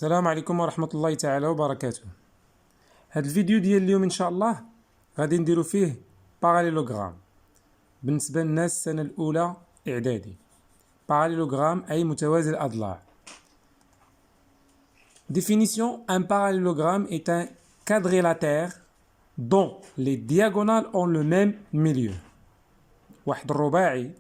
السلام عليكم ورحمة الله تعالى وبركاته. هاد الفيديو ديال اليوم إن شاء الله غادي نديرو فيه باراليلوغرام بالنسبة للناس السنة الأولى إعدادي. باراليلوغرام أي متوازي الأضلاع. Définition: un parallélogramme est un quadrilatère dont les diagonales ont le même milieu. واحد الرباعي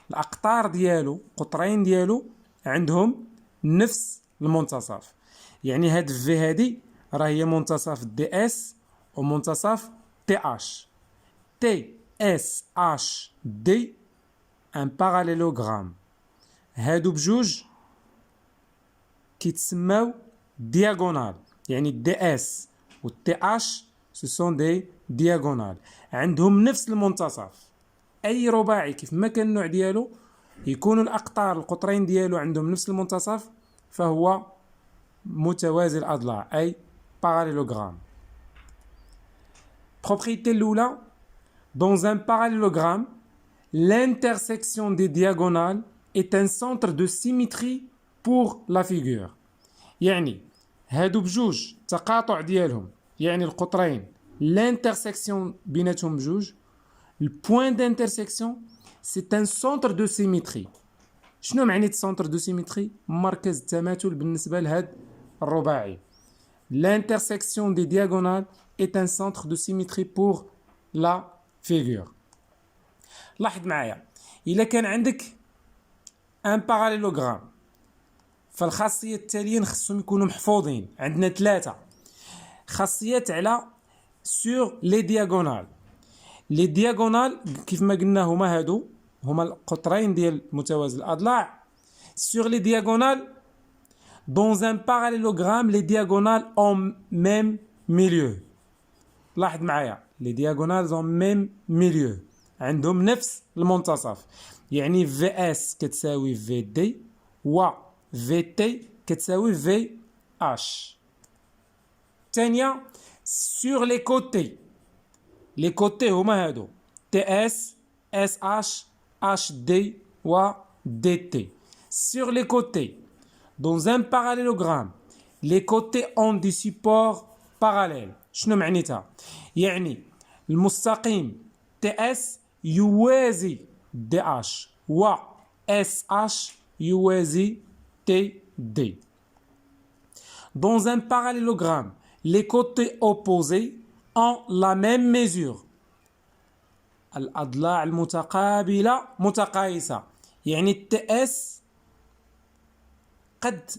الأقطار ديالو قطرين ديالو عندهم نفس المنتصف. يعني هاد في هادي راه هي منتصف دي اس ومنتصف تي اش. تي اس اش دي ان باراليلوغرام. هادو بجوج كيتسماو دياغونال. يعني دي اس و تي اش سو سون دي دياغونال عندهم نفس المنتصف. اي رباعي كيف ما كان النوع ديالو يكونوا الاقطار القطرين ديالو عندهم نفس المنتصف فهو متوازي الأضلاع أي parallélogramme. Propriété الأولى: dans un parallélogramme, l'intersection des diagonales est un centre de symétrie pour la figure. يعني هادو بجوج تقاطع ديالهم يعني القطرين l'intersection بيناتهم بجوج. Le point d'intersection c'est un centre de symétrie. شنو معنى centre de symétrie؟ مركز التماثل بالنسبة لهاد الرباعي. L'intersection des diagonales est un centre de symétrie pour la figure. لاحظ معايا إلا كان عندك un parallélogramme فالخاصية التالية خصهم يكونوا محفوظين. عندنا ثلاثة خاصيات على sur les diagonales. les diagonales كيف ما قلنا هما هادو هما القطرين ديال متوازي الأضلاع. sur les diagonales dans un parallélogramme les diagonales ont même milieu. لاحظ معايا les diagonales ont même milieu عندهم نفس المنتصف. يعني VS كتساوي VD و VT كتساوي VH. الثانية sur les côtés. les côtés هما هادو TS SH HD و DT. sur les côtés dans un parallélogramme les côtés ont des supports parallèles. شنو معنيتها؟ يعني المستقيم TS يوازي DH و SH يوازي TD. dans un parallélogramme les côtés opposés ont la même mesure. الأضلاع المتقابلة متقايسة. يعني TS قد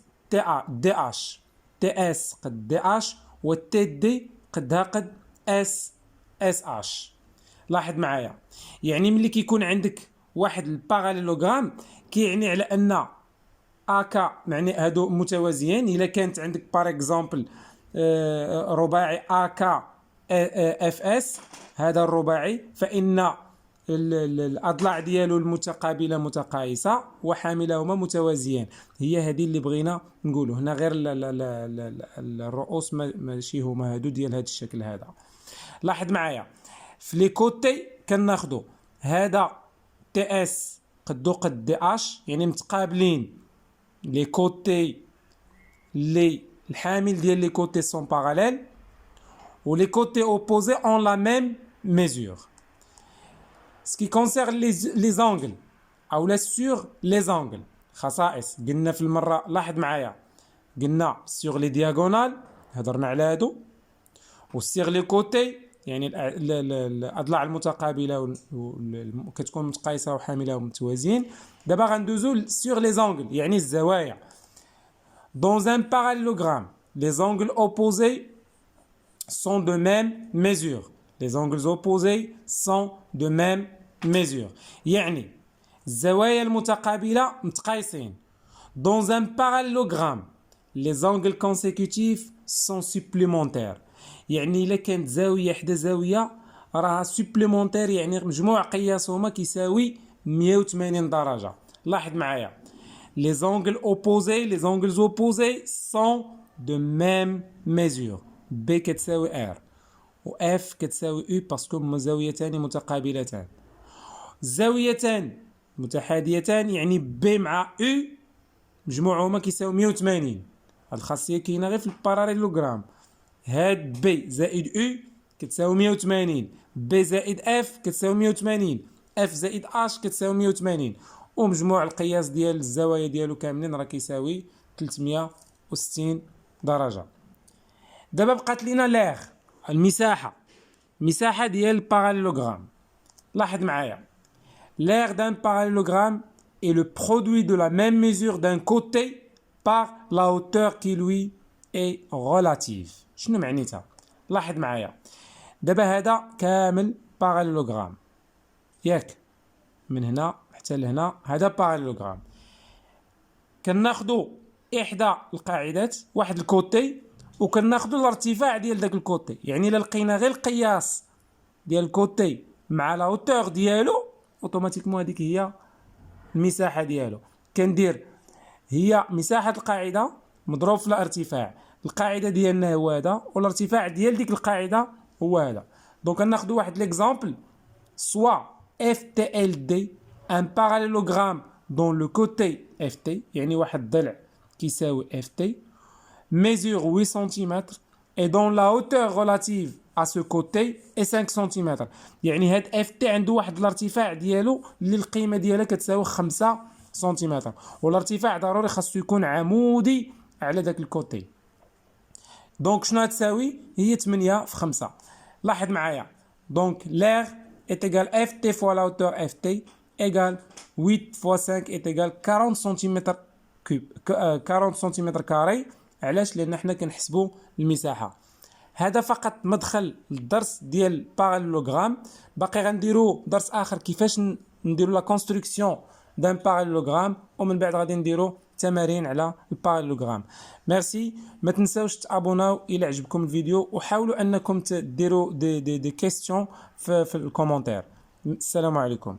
دي اش تي اس قد دي اش والتي دي قدها قد اس اش. لاحظ معايا يعني ملي كيكون عندك واحد الباراليلوغرام كيعني على ان اكا معني هادو متوازيين. الا كانت عندك بار اكزومبل رباعي اكا اف اس هذا الرباعي فان الأضلاع ديالو المتقابلة متقايسة وحاملهما متوازيان. هي هذه اللي بغينا نقوله هنا. غير الرؤوس ماشي هما هادو ديال هذا الشكل هذا. لاحظ معايا في لي كوتي كناخدو هذا تي اس قدو قد دي اش يعني متقابلين. لي كوتي لي الحامل ديال لي كوتي سون باراليل و لي كوتي اوبوزي اون لا ميم ميزور. Ce qui concerne les angles أو لا sur les angles خصائص قلنا في المرة. لاحظ معايا قلنا sur les diagonales هضرنا على هادو و sur les côtés يعني الأضلاع المتقابلة كتكون متقايسة وحاملة ومتوازيين. دابا غندوزو sur les angles يعني الزوايا. dans un parallélogramme les angles opposés sont de même mesure. les angles opposés sont de même mesure. يعني الزوايا المتقابلة متقايسين. dans un parallélogramme les angles consécutifs sont supplémentaires. يعني إلا كانت زاوية حدا زاوية راها supplémentaire يعني مجموع قياسهما كيساوي 180 درجة. لاحظ معايا les angles opposés sont de même mesure. B كتساوي R و F كتساوي U باسكو هما زاويتان متقابلتان. زاويتان متحاديتان يعني B مع U مجموعهما كيساوي 180. هاد الخاصيه كاينه غير في الباراليلوغرام. هاد بي زائد او كتساوي 180، بي زائد اف كتساوي 180، اف زائد اش كتساوي 180، ومجموع القياس ديال الزوايا ديالو كاملين راه كيساوي 360 درجه. دابا بقات لينا لاغ المساحه ديال الباراليلوغرام. لاحظ معايا، l'aire d'un parallélogramme est le produit de la même mesure d'un côté par la hauteur qui lui est relative. شنو معنيتها؟ لاحظ معايا، دابا هذا كامل باراليلوغرام ياك، من هنا حتى لهنا هذا باراليلوغرام. كناخدو احدى القاعدات واحد الكوتي وكناخدو الارتفاع ديال داك الكوتي، يعني الا لقينا غير القياس ديال الكوتي مع لا هوتور ديالو اوتوماتيكمون هذيك هي المساحه ديالو. كندير هي مساحه القاعده مضروب في الارتفاع، القاعده ديالنا هو هذا والارتفاع ديال ديك القاعده هو هذا. دونك ناخذ واحد ليكزامبل، سوا FTLD ان باراليلوغرام دون لو كوتي FT، يعني واحد الضلع كيساوي FT mesure 8 cm et dont la hauteur relative à ce côté est 5 cm. يعني هاد FT عنده واحد الارتفاع ديالو اللي القيمه ديالها كتساوي 5 سنتيمتر، والارتفاع ضروري خاصو يكون عمودي على داك الكوتي. دونك شنو غتساوي؟ هي 8 في 5. لاحظ معايا، دونك l'air est égal ft fois la hauteur ft égale 8 fois 5 est égal 40 سنتيمتر كوب، 40 سنتيمتر كاري. علاش؟ لان حنا كنحسبوا المساحه. هذا فقط مدخل للدرس ديال باراليلوغرام. باقي غنديروا درس اخر كيفاش نديروا لا كونستركسيون دان باراليلوغرام، ومن بعد غادي نديروا تمارين على الباراليلوغرام. ميرسي، ما تنساوش تابوناو الى عجبكم الفيديو، وحاولوا انكم تديروا دي كيستيون في الكومونتير. السلام عليكم.